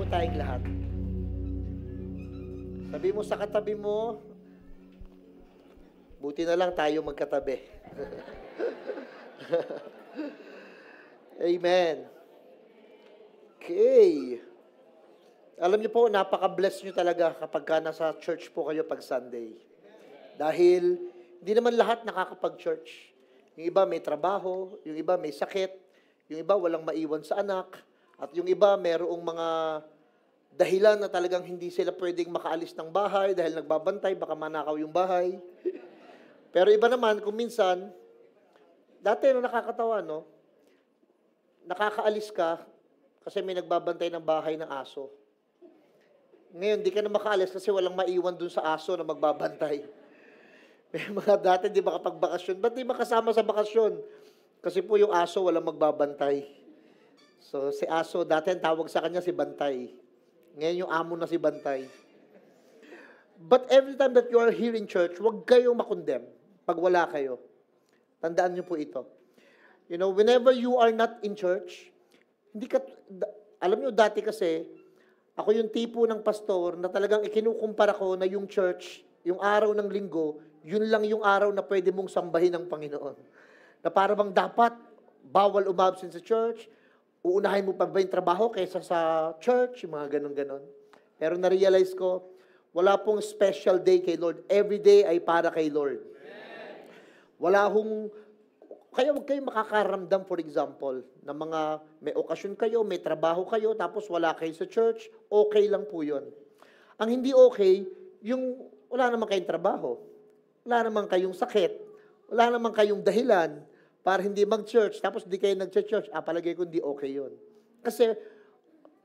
po tayong lahat. Sabi mo sa katabi mo, buti na lang tayo magkatabi. Amen. Okay. Alam niyo po, napaka-bless niyo talaga kapag ka nasa church po kayo pag Sunday. Dahil hindi naman lahat nakakapag-church. Yung iba may trabaho, yung iba may sakit, yung iba walang maiwan sa anak, at yung iba mayroong mga dahilan na talagang hindi sila pwedeng makaalis ng bahay dahil nagbabantay, baka manakaw yung bahay. Pero iba naman, kung minsan, dati nakakatawa, no? Nakakaalis ka kasi may nagbabantay ng bahay ng aso. Ngayon, di ka na makaalis kasi walang maiwan dun sa aso na magbabantay. May mga dati, di ba kapag bakasyon? Ba't di makasama sa bakasyon? Kasi po yung aso walang magbabantay. So, si aso, dati ang tawag sa kanya si Bantay. Ngayon yung amo na si Bantay. But every time that you are here in church, huwag kayong makondem pag wala kayo. Tandaan niyo po ito. You know, whenever you are not in church, alam niyo dati kasi, ako yung tipo ng pastor na talagang ikinukumpara ko na yung church, yung araw ng linggo, yun lang yung araw na pwede mong sambahin ng Panginoon. Na para bang dapat, bawal umabsent sa church, uunahin mo pa ba yung trabaho kaysa sa church, yung mga ganon-ganon. Pero na-realize ko, wala pong special day kay Lord. Every day ay para kay Lord. Wala kaya huwag kayong makakaramdam, for example, na may okasyon kayo, may trabaho kayo, tapos wala kayo sa church, okay lang po yun. Ang hindi okay, yung wala naman kayong trabaho, wala naman kayong sakit, wala naman kayong dahilan para hindi mag-church, tapos di kayo nag-church, palagay ko hindi okay yun. Kasi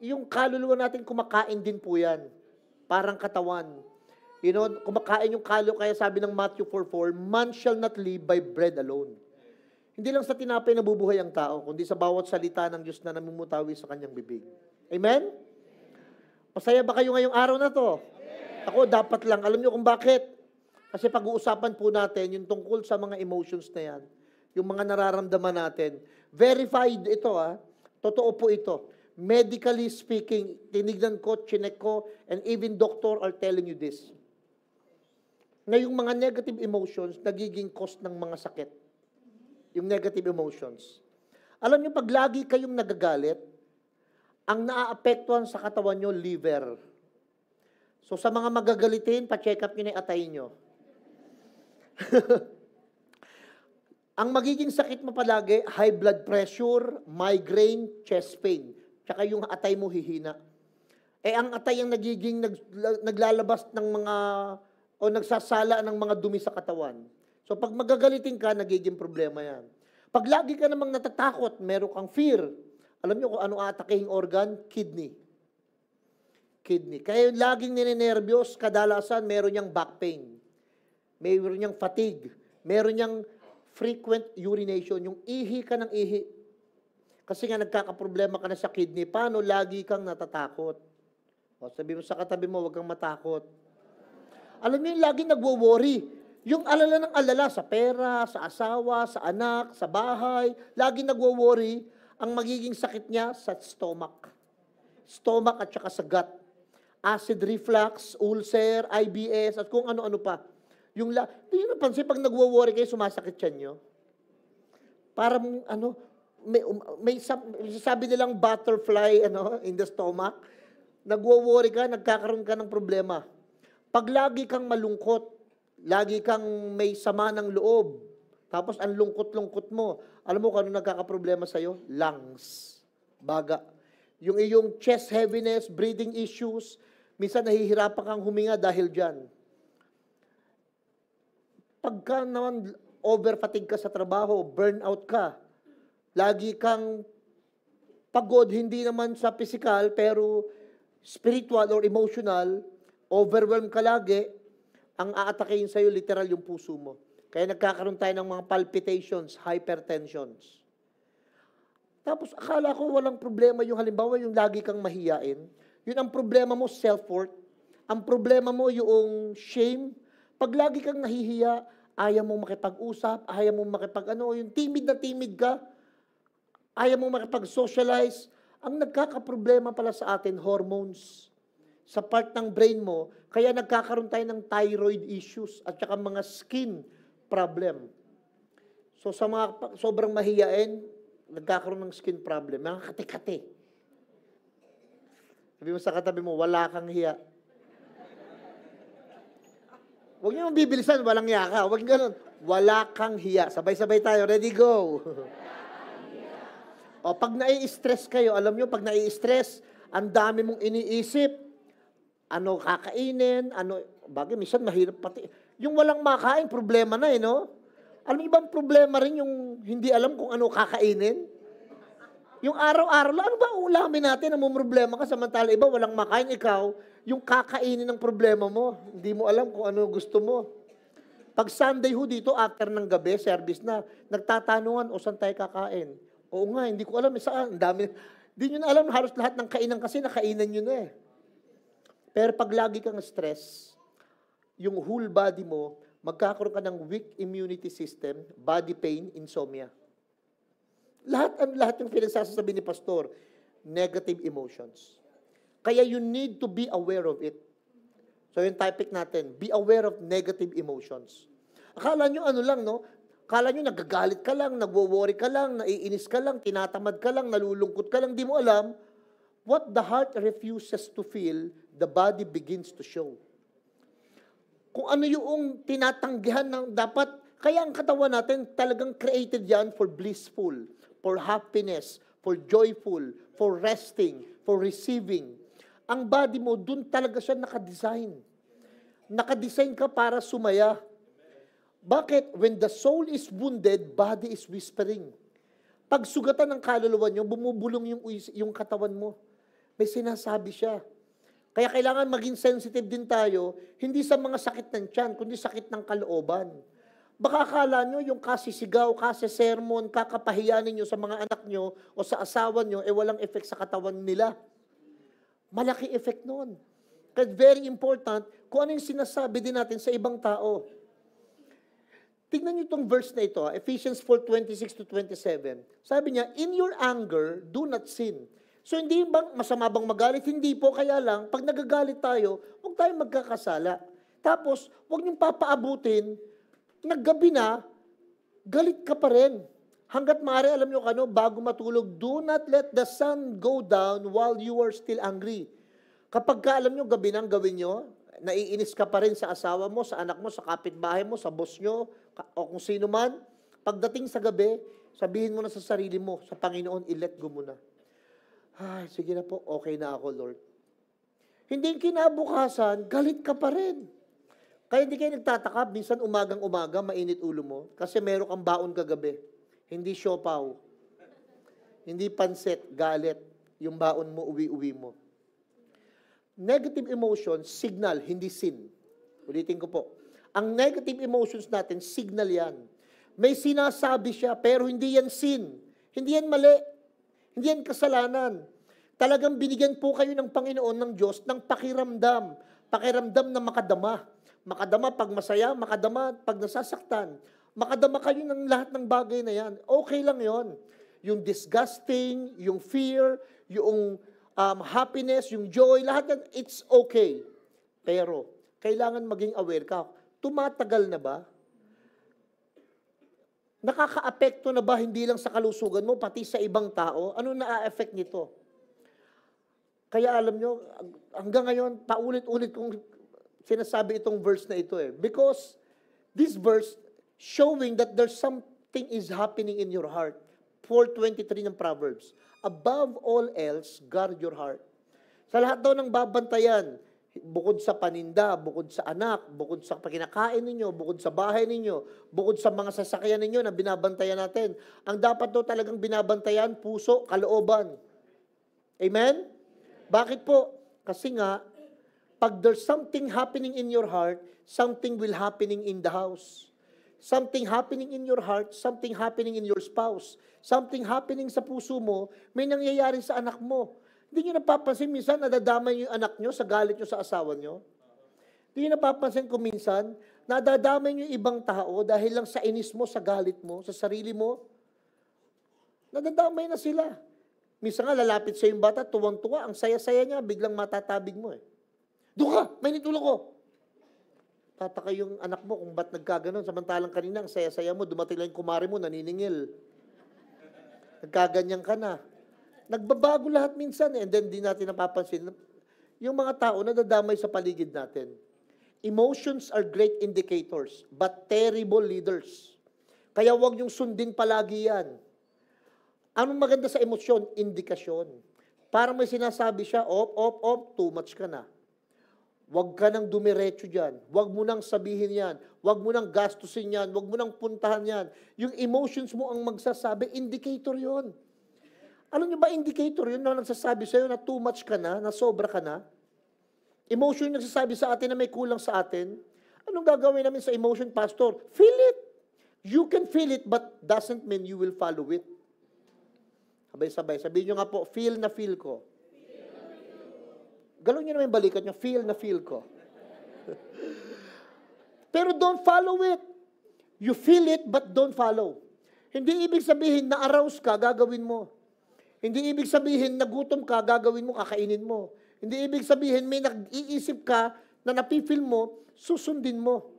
yung kaluluwa natin kumakain din po yan. Parang katawan. You know, kumakain yung kaluluwa, kaya sabi ng Matthew 4:4, man shall not live by bread alone. Hindi lang sa tinapay nabubuhay ang tao, kundi sa bawat salita ng Diyos na namumutawi sa kanyang bibig. Amen? Masaya ba kayo ngayong araw na to? Ako, dapat lang. Alam niyo kung bakit? Kasi pag-uusapan po natin yung tungkol sa mga emotions na yan. Yung mga nararamdaman natin. Verified ito, Totoo po ito. Medically speaking, tinignan ko, chinek ko, and even doctor are telling you this. Na yung mga negative emotions, nagiging cause ng mga sakit. Yung negative emotions. Alam niyo, pag lagi kayong nagagalit, ang naaapektuhan sa katawan nyo, liver. So sa mga magagalitin, pa-check up nyo na yung atay nyo. Ang magiging sakit mo palagi, high blood pressure, migraine, chest pain. Tsaka yung atay mo hihina. Ang atay ang nagiging naglalabas ng mga, o nagsasala ng mga dumi sa katawan. So pag magagalitin ka, nagiging problema yan. Pag lagi ka namang natatakot, meron kang fear. Alam niyo kung ano atakehing organ? Kidney. Kidney. Kaya laging ninenervyos, kadalasan meron niyang back pain. Meron niyang fatigue. Meron niyang frequent urination. Yung ihi ka ng ihi. Kasi nga nagkakaproblema ka na sa kidney. Paano? Lagi kang natatakot. O, sabi mo sa katabi mo, huwag kang matakot. Alam niyo yung laging nagwo-worry. Yung alala ng alala sa pera, sa asawa, sa anak, sa bahay, lagi nagwo-worry, ang magiging sakit niya sa stomach. Stomach at saka sa gut. Acid reflux, ulcer, IBS, at kung ano-ano pa. Hindi nyo napansin, pag nagwo-worry kayo, sumasakit siya nyo. Parang, may sabi nilang butterfly, in the stomach. Nagwo-worry ka, nagkakaroon ka ng problema. Pag lagi kang malungkot, lagi kang may sama ng loob. Tapos ang lungkot-lungkot mo. Alam mo kung ano nagkakaproblema sa'yo? Lungs. Baga. Yung iyong chest heaviness, breathing issues, minsan nahihirapan kang huminga dahil dyan. Pagka naman overfatigue ka sa trabaho, burnout ka, lagi kang pagod, hindi naman sa physical, pero spiritual or emotional, overwhelmed ka lagi, ang aatakein sa'yo, literal yung puso mo. Kaya nagkakaroon tayo ng mga palpitations, hypertensions. Tapos, akala ko walang problema yung halimbawa, yung lagi kang mahiyain. Yun ang problema mo, self-worth. Ang problema mo, yung shame. Pag lagi kang nahihiya, ayaw mong makipag-usap, ayaw mong yung timid na timid ka, ayaw mong makipag-socialize, Ang nagkakaproblema pala sa atin, hormones. Sa part ng brain mo, kaya nagkakaroon tayo ng thyroid issues at saka mga skin problem. So sa mga sobrang mahiyain, nagkakaroon ng skin problem. Mga kati-kati. Sabi mo sa katabi mo, wala kang hiya. Huwag niyo mabibilisan, walang hiya ka. Huwag ganun. Wala kang hiya. Sabay-sabay tayo. Ready, go. O, pag nai-stress kayo, alam nyo, pag nai-stress, ang dami mong iniisip. Ano kakainin, bagay, minsan mahirap pati. Yung walang makain, problema na no? Alam mo, ibang problema rin yung hindi alam kung ano kakainin. Yung araw-araw, ano ba ulamin natin, problema ka, samantala iba, walang makain, ikaw, yung kakainin ng problema mo, hindi mo alam kung ano gusto mo. Pag Sunday dito, after ng gabi, service na, nagtatanungan, o saan tayo kakain? Oo nga, hindi ko alam, saan, ang dami. Hindi nyo na alam, halos lahat ng kainan kasi, nakainan nyo na Pero pag lagi kang stress, yung whole body mo, magkakaroon ka ng weak immunity system, body pain, insomnia. Lahat yung pinagsasasabi ni Pastor, negative emotions. Kaya you need to be aware of it. So yung topic natin, be aware of negative emotions. Akala nyo Akala nyo nagagalit ka lang, nagwo-worry ka lang, naiinis ka lang, tinatamad ka lang, nalulungkot ka lang, di mo alam, what the heart refuses to feel, the body begins to show. Kung ano yung tinatanggihan ng dapat, kaya ang katawan natin talagang created yan for blissful, for happiness, for joyful, for resting, for receiving. Ang body mo, dun talaga siya nakadesign. Nakadesign ka para sumaya. Bakit? When the soul is wounded, body is whispering. Pag sugatan ng kaluluwa nyo, bumubulong yung katawan mo. May sinasabi siya. Kaya kailangan maging sensitive din tayo, hindi sa mga sakit ng tiyan, kundi sakit ng kalooban. Baka akala nyo yung kasisigaw, kasisermon, kakapahiya ninyo sa mga anak nyo o sa asawa nyo, walang effect sa katawan nila. Malaki effect nun. Kaya very important, kung ano yung sinasabi din natin sa ibang tao. Tignan niyo itong verse na ito, Ephesians 4:26-27. Sabi niya, in your anger, do not sin. So hindi bang masama bang magalit? Hindi po, kaya lang, pag nagagalit tayo, huwag tayong magkakasala. Tapos, huwag niyong papaabutin, naggabi na, galit ka pa rin. Hanggat maaari, alam niyo bago matulog, do not let the sun go down while you are still angry. Kapag alam niyo, gabi nang gawin niyo, naiinis ka pa rin sa asawa mo, sa anak mo, sa kapitbahay mo, sa boss niyo, o kung sino man, pagdating sa gabi, sabihin mo na sa sarili mo, sa Panginoon, i-let go mo na. Ay, sige na po, okay na ako, Lord. Hindi kinabukasan, galit ka pa rin. Kaya hindi kayo nagtataka, minsan umagang-umaga, mainit ulo mo, kasi meron kang baon kagabi. Hindi siopaw. Hindi pansit, galit. Yung baon mo, uwi-uwi mo. Negative emotions, signal, hindi sin. Ulitin ko po. Ang negative emotions natin, signal yan. May sinasabi siya, pero hindi yan sin. Hindi yan mali. Hindi yan kasalanan. Talagang binigyan po kayo ng Panginoon ng Diyos ng pakiramdam. Pakiramdam na makadama. Makadama pag masaya, makadama pag nasasaktan. Makadama kayo ng lahat ng bagay na yan. Okay lang yon. Yung disgusting, yung fear, yung happiness, yung joy, lahat yan, it's okay. Pero, kailangan maging aware ka. Tumatagal na ba? Nakaka-apekto na ba hindi lang sa kalusugan mo, pati sa ibang tao? Ano na-affect nito? Kaya alam nyo, hanggang ngayon, paulit-ulit kong sinasabi itong verse na ito Because this verse showing that there's something is happening in your heart. 4:23 ng Proverbs. Above all else, guard your heart. Sa lahat daw ng babantayan, bukod sa paninda, bukod sa anak, bukod sa pagkinakain ninyo, bukod sa bahay ninyo, bukod sa mga sasakyan ninyo na binabantayan natin, ang dapat daw talagang binabantayan, puso, kalooban. Amen? Bakit po? Kasi nga, pag there's something happening in your heart, something will happening in the house. Something happening in your heart, something happening in your spouse, something happening sa puso mo, may nangyayari sa anak mo. Hindi nyo napapansin, minsan nadadamay yung anak nyo sa galit nyo sa asawa nyo? Hindi nyo napapansin kung minsan, nadadamay nyo ibang tao dahil lang sa inis mo, sa galit mo, sa sarili mo? Nadadamay na sila. Minsan nga, lalapit sa yung bata, tuwang-tuwa, ang saya-saya niya, biglang matatabig mo eh. Doon ka, mainit ulo ko. Tataka yung anak mo kung ba't nagkaganon. Samantalang kanina, ang saya-saya mo, dumating lang yung kumari mo, naniningil. Nagkaganyan ka na. Nagbabago lahat minsan eh. And then, di natin napapansin. Yung mga tao na dadamay sa paligid natin. Emotions are great indicators, but terrible leaders. Kaya huwag yung sundin palagi yan. Anong maganda sa emosyon? Indikasyon. Parang may sinasabi siya, too much ka na. Huwag ka nang dumiretso dyan. Huwag mo nang sabihin yan. Huwag mo nang gastusin yan. Huwag mo nang puntahan yan. Yung emotions mo ang magsasabi, indicator yon. Alam niyo ba, indicator yun na nagsasabi sa'yo na too much ka na, na sobra ka na? Emotion yung nagsasabi sa atin na may kulang sa atin. Anong gagawin namin sa emotion, Pastor? Feel it. You can feel it, but doesn't mean you will follow it. Sabay-sabay. Sabihin nyo nga po, feel na feel ko. Galon nyo naman yung balikat nyo, feel na feel ko. Pero don't follow it. You feel it, but don't follow. Hindi ibig sabihin na arouse ka, gagawin mo. Hindi ibig sabihin na gutom ka, gagawin mo, kakainin mo. Hindi ibig sabihin may nag-iisip ka na napifeel mo, susundin mo.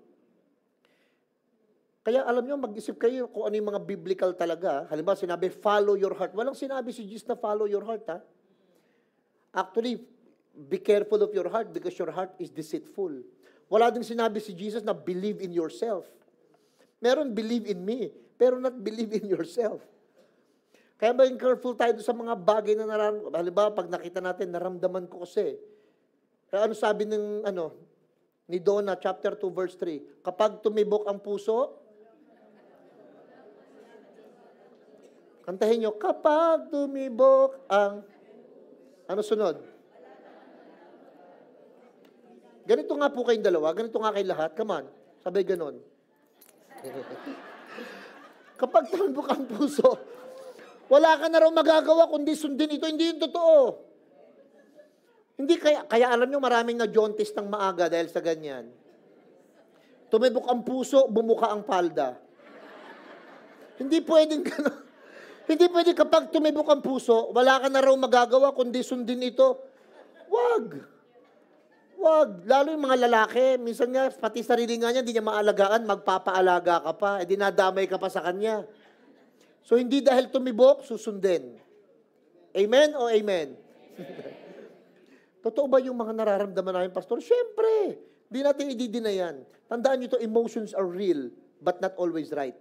Kaya alam nyo, mag-isip kayo kung ano yung mga biblical talaga. Halimbawa, sinabi, follow your heart. Walang sinabi si Jesus na follow your heart, ha? Actually, be careful of your heart because your heart is deceitful. Wala ding sinabi si Jesus na believe in yourself. Meron believe in me, pero not believe in yourself. Kaya maging careful tayo sa mga bagay na nararamdaman. Halimbawa, pag nakita natin, naramdaman ko kasi. Kaya ano sabi ni Donna, chapter 2, verse 3, kapag tumibok ang puso, kantahin nyo, kapag tumibok ang... Ano sunod? Ganito nga po kayong dalawa, ganito nga kayong lahat. Come on, sabay ganon. Kapag tumibok ang puso, wala ka na raw magagawa kundi sundin ito. Hindi yung totoo. Hindi kaya alam nyo, maraming na-jaundice ng maaga dahil sa ganyan. Tumibok ang puso, bumuka ang palda. Hindi pwedeng gano'n. Hindi pwede kapag tumibok ang puso, wala ka na raw magagawa kundi sundin ito. Wag. Wag. Lalo yung mga lalaki, minsan nga, pati sarili nga niya, hindi niya maalagaan, magpapaalaga ka pa, dinadamay ka pa sa kanya. So, hindi dahil tumibok, susundin. Amen o amen? Totoo ba yung mga nararamdaman namin, Pastor? Siyempre. Di natin ididina yan. Tandaan nyo ito, emotions are real, but not always right.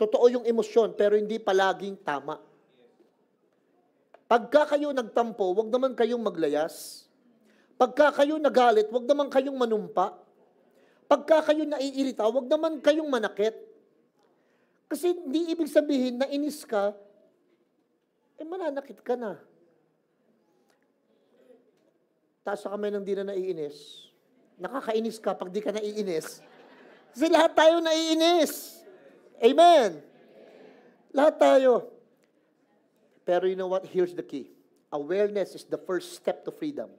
Totoo yung emosyon, pero hindi palaging tama. Pagka kayo nagtampo, wag naman kayong maglayas. Pagka kayo nagalit, wag naman kayong manumpa. Pagka kayo naiirita, wag naman kayong manakit. Kasi hindi ibig sabihin na inis ka, mananakit ka na. Taas sa kamay ng di na naiinis. Nakakainis ka pag di ka naiinis. Kasi lahat tayo naiinis. Amen. Lahat tayo. Pero you know what? Here's the key. Awareness is the first step to freedom.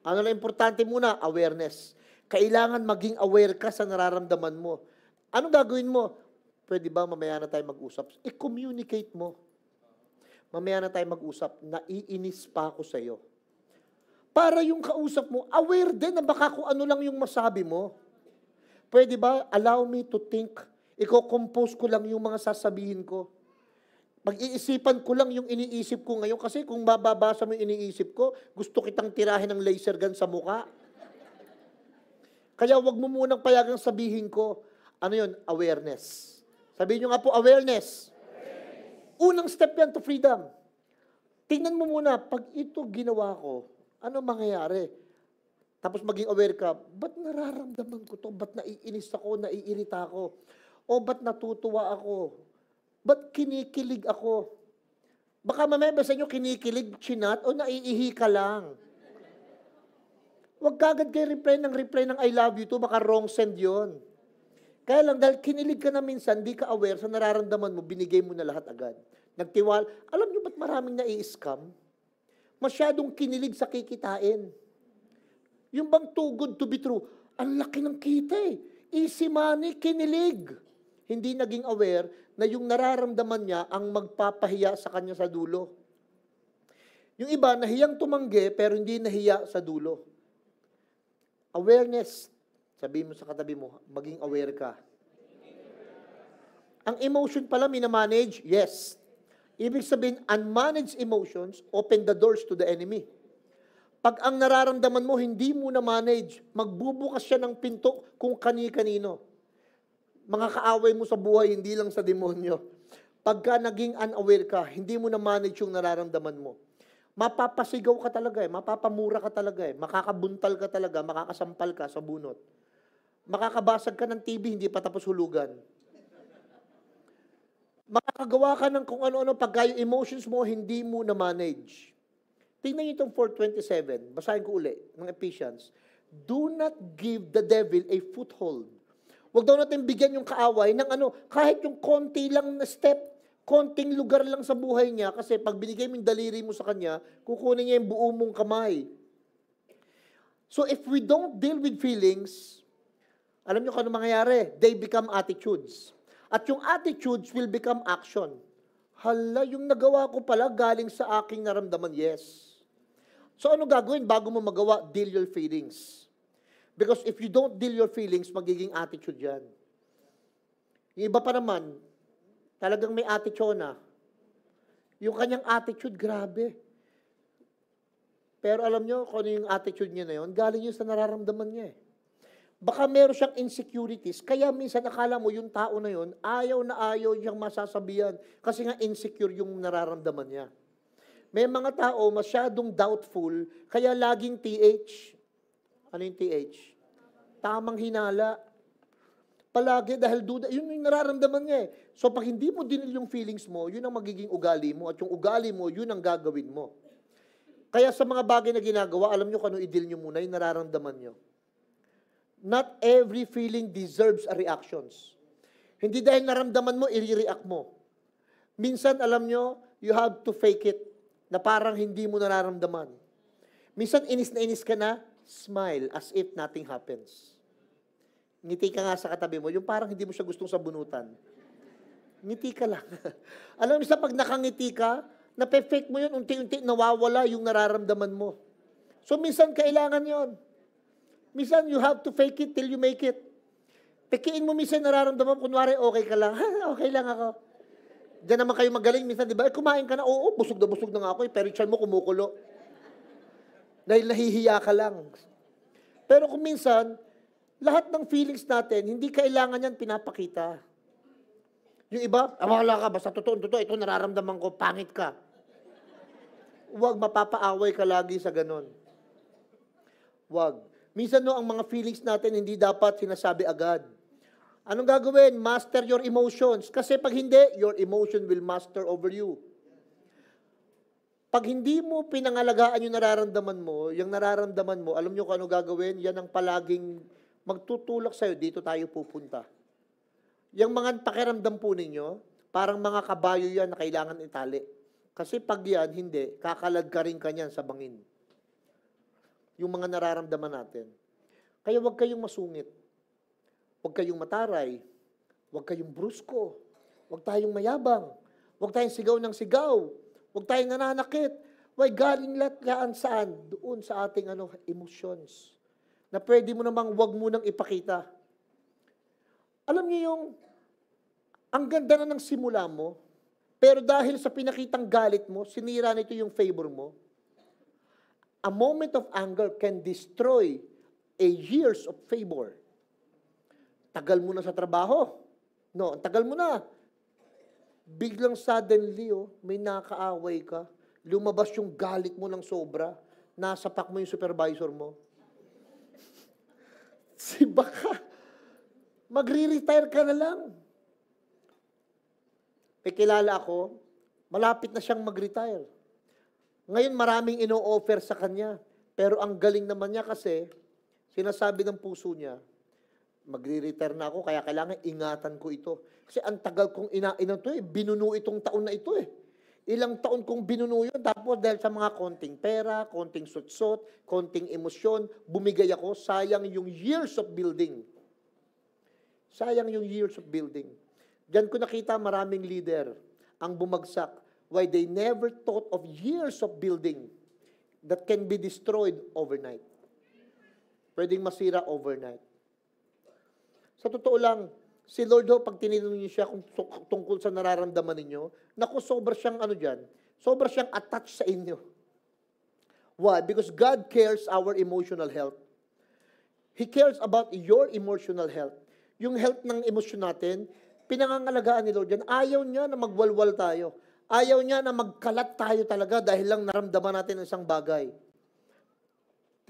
Ano na importante muna? Awareness. Kailangan maging aware ka sa nararamdaman mo. Anong gagawin mo? Pwede ba mamaya na tayo mag-usap? I-communicate mo. Mamaya na tayo mag-usap. Naiinis pa ako sa'yo. Para yung kausap mo, aware din na baka kung ano lang yung masabi mo. Pwede ba? Allow me to think. Iko-compose ko lang yung mga sasabihin ko. Mag-iisipan ko lang yung iniisip ko ngayon kasi kung bababasa mo yung iniisip ko, gusto kitang tirahin ng laser gun sa muka. Kaya wag mo munang payagang sabihin ko. Ano yun? Awareness. Sabihin nyo nga po, awareness. Unang step yan to freedom. Tingnan mo muna, pag ito ginawa ko, ano mangyayari? Tapos maging aware ka, ba't nararamdaman ko to? Ba't naiinis ako, naiirita ako? O ba't natutuwa ako? Ba't kinikilig ako? Baka mamaya ba sa inyo kinikilig, chinat, o naiihi ka lang? Huwag kagad kayo reply ng I love you to, baka wrong send yon. Kaya lang, dahil kinilig ka na minsan, di ka aware sa nararamdaman mo, binigay mo na lahat agad. Nagtiwal. Alam nyo ba't maraming nai-scam? Masyadong kinilig sa kikitain. Yung bang too good to be true, ang laki ng kita eh. Easy money, kinilig. hindi naging aware na yung nararamdaman niya ang magpapahiya sa kanya sa dulo. Yung iba, nahiyang tumanggi, pero hindi nahiya sa dulo. Awareness. Sabihin mo sa katabi mo, maging aware ka. Ang emotion pala, minamanage? Yes. Ibig sabihin, unmanaged emotions open the doors to the enemy. Pag ang nararamdaman mo, hindi mo na-manage, magbubukas siya ng pinto kung kani-kanino. Mga kaaway mo sa buhay, hindi lang sa demonyo. Pagka naging unaware ka, hindi mo na-manage yung nararamdaman mo. Mapapasigaw ka talaga mapapamura ka talaga makakabuntal ka talaga, makakasampal ka sa bunot. Makakabasag ka ng TV, hindi pa tapos hulugan. Makakagawa ka ng kung ano-ano pagka yung emotions mo, hindi mo na-manage. Tingnan niyo itong 4:27, basahin ko uli, ng Ephesians. Do not give the devil a foothold. Huwag daw natin bigyan yung kaaway ng kahit yung konti lang na step, konting lugar lang sa buhay niya, kasi pag binigay mo yung daliri mo sa kanya, kukunin niya yung buo mong kamay. So if we don't deal with feelings, alam niyo kung ano mangyayari? They become attitudes. At yung attitudes will become action. Hala, yung nagawa ko pala galing sa aking naramdaman, yes. So ano gagawin bago mo magawa? Deal your feelings. Because if you don't deal your feelings, magiging attitude yan. Yung iba pa naman, talagang may attitude na. Yung kanyang attitude, grabe. Pero alam nyo, kung ano yung attitude niya na yun, galing yun sa nararamdaman niya Baka meron siyang insecurities, kaya minsan akala mo yung tao na yun, ayaw na ayaw siyang masasabihan, kasi nga insecure yung nararamdaman niya. May mga tao masyadong doubtful, kaya laging TH. Ano yung TH? Tamang hinala. Palagi dahil duda, yun yung nararamdaman niya So pag hindi mo dinil yung feelings mo, yun ang magiging ugali mo, at yung ugali mo, yun ang gagawin mo. Kaya sa mga bagay na ginagawa, alam nyo kung ano i-deal nyo muna, yung nararamdaman nyo. Not every feeling deserves a reactions. Hindi dahil naramdaman mo, i-react mo. Minsan, alam nyo, you have to fake it, na parang hindi mo nararamdaman. Minsan, inis na inis ka na, smile as if nothing happens. Ngiti ka nga sa katabi mo, yung parang hindi mo siya gustong sabunutan. Ngiti ka lang. Alam mo, pag nakangiti ka, nape-fake mo yun, unti-unti nawawala yung nararamdaman mo. So, minsan, kailangan yon. Minsan, you have to fake it till you make it. Pekiin mo minsan nararamdaman, kunwari, okay ka lang. Okay lang ako. Diyan naman kayo magaling minsan, di ba? Kumain ka na, oo, busog na nga ako, pero yung mo kumukulo. Dahil nahihiya ka lang. Pero kung minsan, lahat ng feelings natin, hindi kailangan yan pinapakita. Yung iba, wala ka, basta totoo, ito nararamdaman ko, pangit ka. Huwag mapapaaway ka lagi sa ganon. Huwag. Minsan ang mga feelings natin hindi dapat sinasabi agad. Anong gagawin? Master your emotions. Kasi pag hindi, your emotion will master over you. Pag hindi mo pinangalagaan yung nararamdaman mo, alam nyo kung ano gagawin? Yan ang palaging magtutulak sa'yo, dito tayo pupunta. Yung mga pakiramdam po ninyo, parang mga kabayo yan na kailangan itali. Kasi pag yan, hindi, kakalag ka rin kanyan sa bangin. Yung mga nararamdaman natin. Kaya huwag kayong masungit. Huwag kayong mataray. Huwag kayong brusko. Huwag tayong mayabang. Huwag tayong sigaw ng sigaw. Huwag tayong nananakit. Huwag galing lahat saan? Doon sa ating emotions. Na pwede mo namang huwag mo nang ipakita. Alam niyo yung, ang ganda na ng simula mo, pero dahil sa pinakitang galit mo, sinira nito yung favor mo. A moment of anger can destroy a years of favor. Tagal mo na sa trabaho. No, tagal mo na. Biglang suddenly, may nakaaway ka. Lumabas yung galit mo ng sobra. Nasapak mo yung supervisor mo. Baka magre-retire ka na lang. May kilala ako, malapit na siyang mag-retire. Ngayon maraming ino-offer sa kanya. Pero ang galing naman niya kasi, sinasabi ng puso niya, magre-retire na ako, kaya kailangan ingatan ko ito. Kasi ang tagal kong inainan to binuno itong taon na ito Ilang taon kong binuno yun, tapos dahil sa mga konting pera, konting sutsot, konting emosyon, bumigay ako, sayang yung years of building. Sayang yung years of building. Diyan ko nakita maraming leader ang bumagsak. Why? They never thought of years of building that can be destroyed overnight. Pwedeng masira overnight. Sa totoo lang, si Lord ho, pag tinanong niyo siya kung tungkol sa nararamdaman ninyo, naku, sobra siyang sobra siyang attached sa inyo. Why? Because God cares our emotional health. He cares about your emotional health. Yung health ng emosyon natin, pinangangalagaan ni Lord yan. Ayaw niya na magwalwal tayo. Ayaw niya na magkalat tayo talaga dahil lang naramdaman natin ang isang bagay.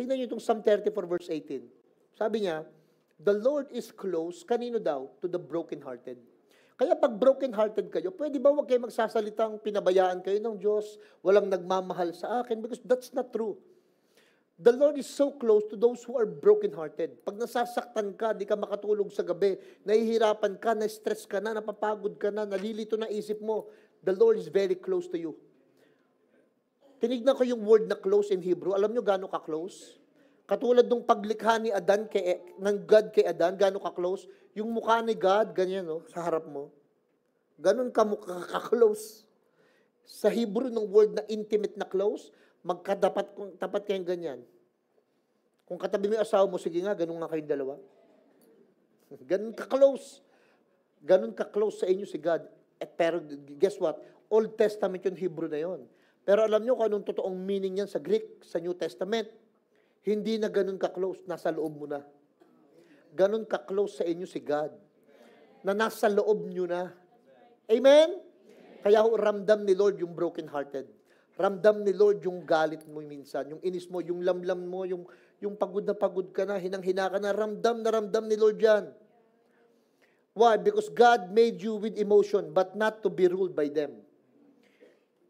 Tingnan niyo itong Psalm 34 verse 18. Sabi niya, the Lord is close, kanino daw? To the brokenhearted. Kaya pag brokenhearted kayo, pwede ba huwag kayo magsasalitang pinabayaan kayo ng Diyos, walang nagmamahal sa akin? Because that's not true. The Lord is so close to those who are brokenhearted. Pag nasasaktan ka, di ka makatulog sa gabi, nahihirapan ka, na-stress ka na, napapagod ka na, nalilito na isip mo, the Lord is very close to you. Tinignan ko yung word na close in Hebrew. Alam nyo gano'n ka-close? Katulad nung paglikha ni Adan ng God kay Adan, gano'n ka-close? Yung mukha ni God, ganyan, no, sa harap mo. Gano'n ka-close. Sa Hebrew, ng word na intimate na close, tapat kayong ganyan. Kung katabi mo yung asawa mo, sige nga, ganun nga kayong dalawa. Ganun ka-close. Ganun ka-close sa inyo si God. Pero guess what? Old Testament yung Hebrew na yon. Pero alam nyo kung anong totoong meaning yan sa Greek, sa New Testament? Hindi na ganun ka-close, nasa loob mo na. Ganun ka-close sa inyo si God. Na nasa loob nyo na. Amen? Kaya ramdam ni Lord yung broken-hearted. Ramdam ni Lord yung galit mo minsan, yung inis mo, yung lamlam mo, yung pagod ka na, hinang-hina ka na ramdam ni Lord yan. Why? Because God made you with emotion, but not to be ruled by them.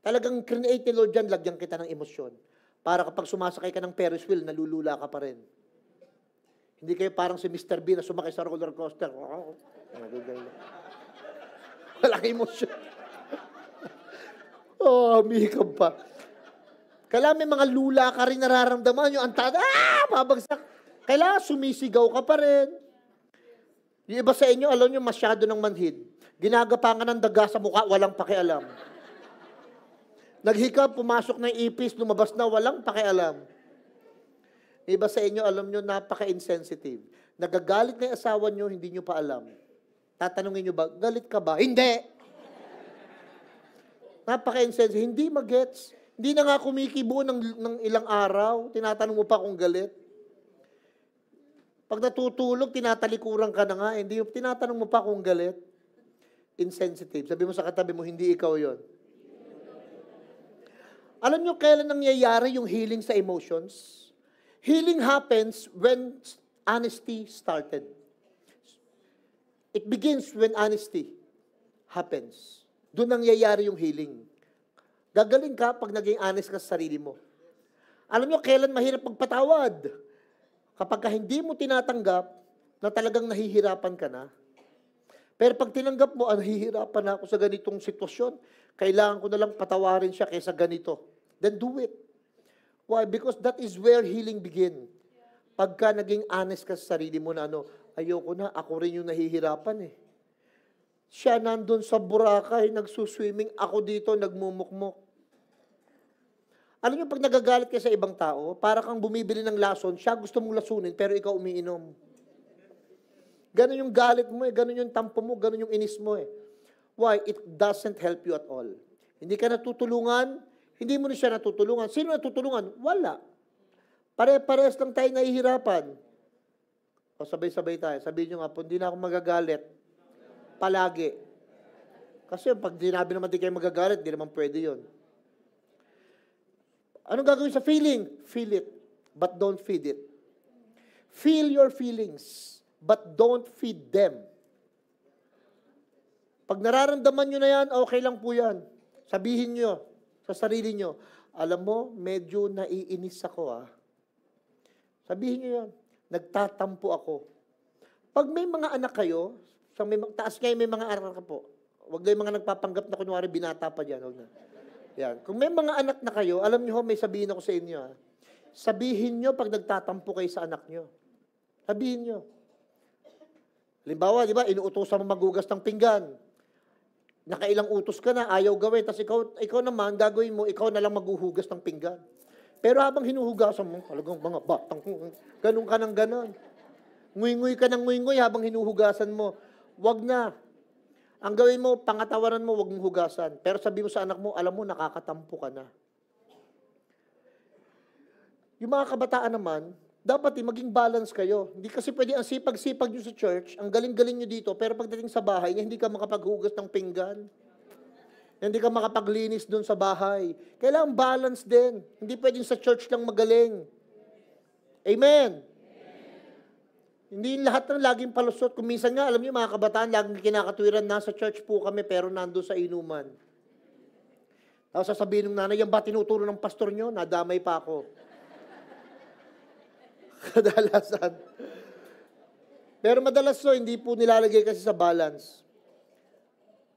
Talagang create ni Lord yan, lagyan kita ng emosyon. Para kapag sumasakay ka ng Ferris wheel, nalulula ka pa rin. Hindi kayo parang si Mr. B na sumakay sa roller coaster. Wala kang emosyon. Oh, umihikab pa. Kailangan may mga lula ka rin nararamdaman yung antada, mabagsak. Kailangan sumisigaw ka pa rin. Yung iba sa inyo, alam nyo, masyado ng manhid. Ginagapangan ng daga sa mukha, walang pakialam. Naghikab, pumasok ng ipis, lumabas na, walang pakialam. Yung iba sa inyo, alam nyo, napaka-insensitive. Nagagalit na yung asawa nyo, hindi nyo pa alam. Tatanungin nyo ba, galit ka ba? Hindi! Napaka-insensitive. Hindi magets. Hindi na nga kumikibo ng ilang araw. Tinatanong mo pa kung galit. Pag natutulog, tinatalikuran ka na nga. Hindi, tinatanong mo pa kung galit. Insensitive. Sabi mo sa katabi mo, hindi ikaw yon. Alam nyo kailan nangyayari yung healing sa emotions? Healing happens when honesty started. It begins when honesty happens. Doon nangyayari yung healing. Gagaling ka pag naging honest ka sa sarili mo. Alam nyo, kailan mahirap magpatawad? Kapag hindi mo tinatanggap na talagang nahihirapan ka na. Pero pag tinanggap mo, nahihirapan na ako sa ganitong sitwasyon, kailangan ko na lang patawarin siya kaysa ganito. Then do it. Why? Because that is where healing begin. Pagka naging honest ka sa sarili mo na ayoko na, ako rin yung nahihirapan eh. Siya nandun sa Boracay, nagsuswimming. Ako dito, nagmumukmok. Alam niyo, pag nagagalit ka sa ibang tao, para kang bumibili ng lason, siya gusto mong lasunin, pero ikaw umiinom. Ganon yung galit mo eh, ganon yung tampo mo, ganon yung inis mo eh. Why? It doesn't help you at all. Hindi ka natutulungan, hindi mo na siya natutulungan. Sino natutulungan? Wala. Pare-pares lang tayo nahihirapan. O sabay-sabay tayo. Sabihin nyo nga po, hindi na ako magagalit. Palagi. Kasi pag sinabi naman di kayo magagalit, di naman pwede yun. Anong gagawin sa feeling? Feel it, but don't feed it. Feel your feelings, but don't feed them. Pag nararamdaman nyo na yan, okay lang po yan. Sabihin nyo sa sarili nyo, alam mo, medyo naiinis ako Sabihin nyo yan, nagtatampo ako. Pag may mga anak kayo, taas ngayon may mga anak po. Huwag lang mga nagpapanggap na kunwari binata pa dyan. Huwag na. Yan. Kung may mga anak na kayo, alam niyo may sabihin ako sa inyo. Sabihin nyo pag nagtatampo kayo sa anak nyo. Sabihin nyo. Halimbawa, di ba, inuutosan mo magugas ng pinggan. Nakailang utos ka na, ayaw gawin, tapos ikaw naman, gagawin mo, ikaw na lang maghuhugas ng pinggan. Pero habang hinuhugasan mo, talagang mga batang, ganun ka ng ganun. Nguy-nguy ka ng nguy-nguy habang hinuhugasan mo. Wag na. Ang gawin mo, pangatawaran mo, wag mong hugasan. Pero sabi mo sa anak mo, alam mo, nakakatampo ka na. Yung mga kabataan naman, dapat maging balance kayo. Hindi kasi pwede ang sipag-sipag nyo sa church, ang galing-galing nyo dito, pero pagdating sa bahay, hindi ka makapaghugas ng pinggan. Hindi ka makapaglinis doon sa bahay. Kailangan balance din. Hindi pwedeng sa church lang magaling. Amen. Hindi lahat ng laging palusot. Kung minsan nga, alam niyo mga kabataan, laging kinakatwiran, nasa church po kami, pero nando sa inuman. Tapos sasabihin ng nanay, yan ba tinuturo ng pastor nyo? Nadamay pa ako. Kadalasan. Pero madalas hindi po nilalagay kasi sa balance.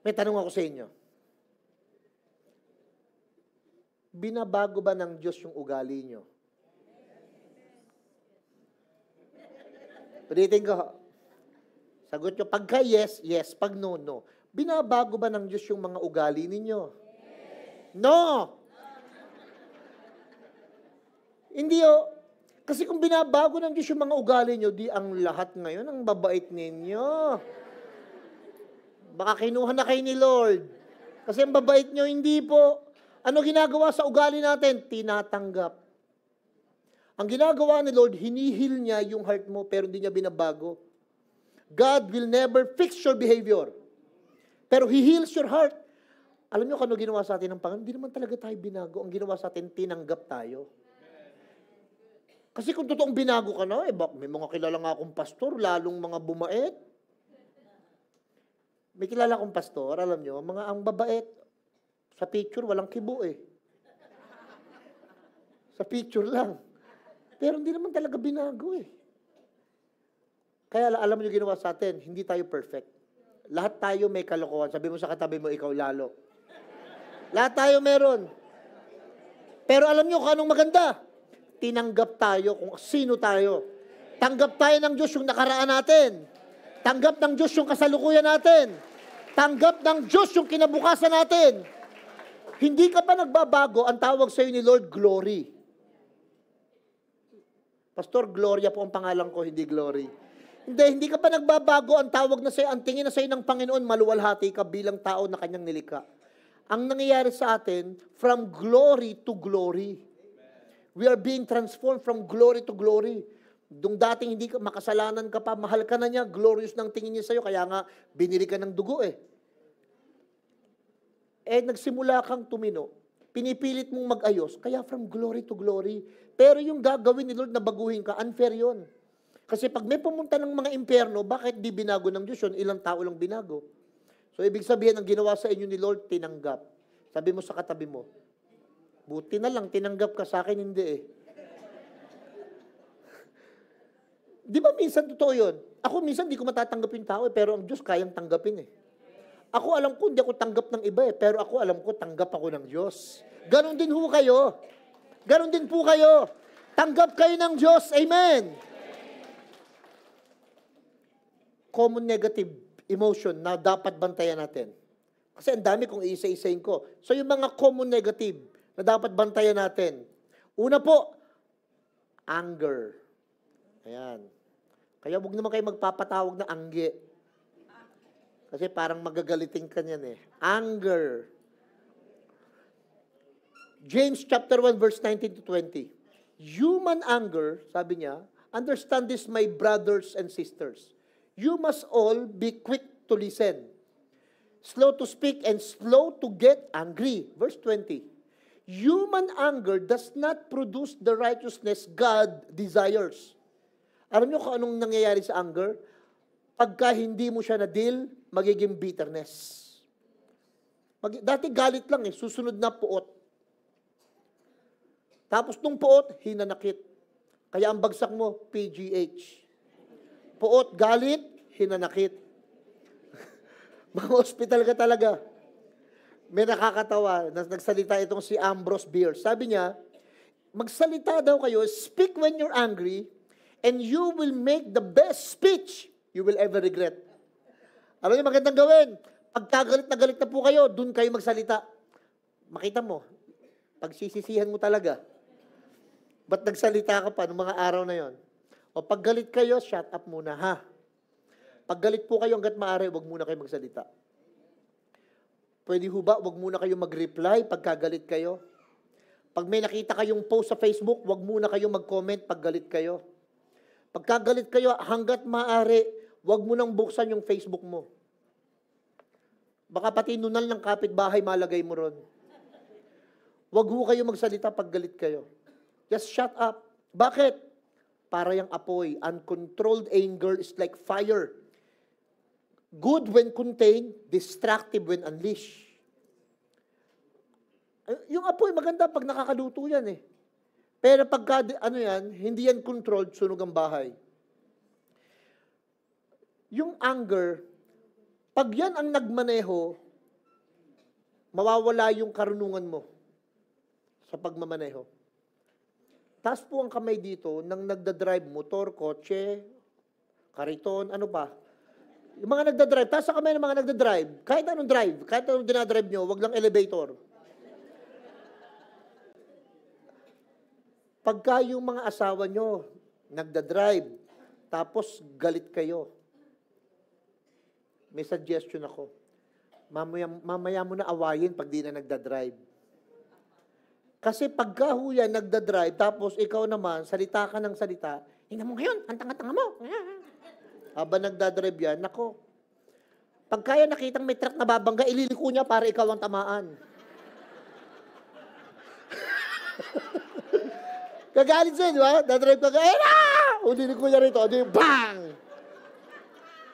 May tanong ako sa inyo. Binabago ba ng Diyos yung ugali nyo? Ulitin ko. Sagot nyo, pagka yes, yes. Pag no, no. Binabago ba ng Diyos yung mga ugali ninyo? No! Hindi o. Kasi kung binabago ng Diyos yung mga ugali nyo, di ang lahat ngayon ang babait ninyo. Baka kinuha na kayo ni Lord. Kasi ang babait nyo, hindi po. Ano ginagawa sa ugali natin? Tinatanggap. Ang ginagawa ni Lord, hinihil niya yung heart mo, pero hindi niya binabago. God will never fix your behavior. Pero He heals your heart. Alam niyo kung ano ginawa sa atin ng Panginoon? Hindi naman talaga tayo binago. Ang ginawa sa atin, tinanggap tayo. Kasi kung totoong binago ka na, may mga kilala nga akong pastor, lalong mga bumait. May kilala akong pastor, alam niyo, mga ang babait. Sa picture, walang kibo eh. Sa picture lang. Pero hindi naman talaga binago eh. Kaya alam niyo ginawa sa atin, hindi tayo perfect. Lahat tayo may kalokohan. Sabi mo sa katabi mo, ikaw lalo. Lahat tayo meron. Pero alam niyo kung anong maganda? Tinanggap tayo kung sino tayo. Tanggap tayo ng Diyos yung nakaraan natin. Tanggap ng Diyos yung kasalukuyan natin. Tanggap ng Diyos yung kinabukasan natin. Hindi ka pa nagbabago, ang tawag sa iyo ni Lord, glory. Pastor, Gloria po ang pangalan ko, hindi Glory. Hindi ka pa nagbabago, ang tawag na sa iyo, ang tingin na sa iyo ng Panginoon, maluwalhati ka bilang tao na kanyang nilikha. Ang nangyayari sa atin, from glory to glory. We are being transformed from glory to glory. Dung dating hindi ka, makasalanan ka pa, mahal ka na niya, glorious ng tingin niya sa iyo, kaya nga, binili ka ng dugo eh. Nagsimula kang tumino, pinipilit mong mag-ayos, kaya from glory to glory. Pero yung gagawin ni Lord na baguhin ka, unfair yun. Kasi pag may pumunta ng mga impyerno, bakit di binago ng Diyos yun? Ilang tao lang binago. So, ibig sabihin, ang ginawa sa inyo ni Lord, tinanggap. Sabi mo sa katabi mo, buti na lang, tinanggap ka sa akin, hindi eh. Di ba minsan totoo yun? Ako minsan di ko matatanggap yung tao pero ang Diyos kayang tanggapin eh. Ako alam ko, hindi ako tanggap ng iba eh, pero ako alam ko, tanggap ako ng Diyos. Ganon din po kayo. Ganon din po kayo. Tanggap kayo ng Diyos. Amen. Common negative emotion na dapat bantayan natin. Kasi ang dami kung iisa-isain ko. So yung mga common negative na dapat bantayan natin. Una po, anger. Ayan. Kaya huwag naman kayo magpapatawag na angge. Kasi parang magagalitin ka niyan eh. Anger. James chapter 1 verse 19 to 20. Human anger, sabi niya, understand this my brothers and sisters. You must all be quick to listen, slow to speak, and slow to get angry. Verse 20. Human anger does not produce the righteousness God desires. Alam niyo kung anong nangyayari sa anger? Pagka hindi mo siya na-deal, magiging bitterness. Dati galit lang eh, susunod na puot. Tapos nung puot, hinanakit. Kaya ang bagsak mo, PGH. Puot, galit, hinanakit. Mga hospital ka talaga. May nakakatawa, nagsalita itong si Ambrose Bierce. Sabi niya, magsalita daw kayo, speak when you're angry, and you will make the best speech you will ever regret. Alam niyo, magandang gawin. Pagkagalit na po kayo, dun kayo magsalita. Makita mo, pagsisisihan mo talaga. Ba't nagsalita ka pa noong mga araw na yon? O pag galit kayo, shut up muna, ha? Pag galit po kayo hanggat maaari, wag muna kayo magsalita. Pwede ho ba, wag muna kayo mag-reply pagkagalit kayo? Pag may nakita kayong post sa Facebook, wag muna kayo mag-comment pag galit kayo. Pagkagalit kayo, hanggat maaari, wag mo nang buksan yung Facebook mo. Baka pati nunal ng kapitbahay malagay mo ron. Wag ho kayo magsalita pag galit kayo. Just shut up. Bakit? Para yung apoy. Uncontrolled anger is like fire. Good when contained, destructive when unleashed. Yung apoy, maganda pag nakakaluto yan eh. Pero pagka, hindi yan controlled, sunog ang bahay. Yung anger, pag yan ang nagmaneho, mawawala yung karunungan mo sa pagmamaneho. Taas po ang kamay dito ng nagdadrive, motor, kotse, kariton, ano pa. Yung mga nagdadrive, taas ang kamay ng mga nagdadrive. Kahit anong drive, kahit anong dinadrive nyo, wag lang elevator. Pagka yung mga asawa nyo, nagdadrive, tapos galit kayo, may suggestion ako. Mamaya mo na awayin pag di na nagdadrive. Kasi pagka huyan, nagdadrive, tapos ikaw naman, salita ka ng salita, tingnan mo ngayon, ang tanga-tanga mo. Habang nagdadrive yan, nako. Pagka yan nakitang may truck na babangga, ililiko niya para ikaw ang tamaan. Gagalit siya, di ba? Dadrive ka, uliliko niya rito, bang!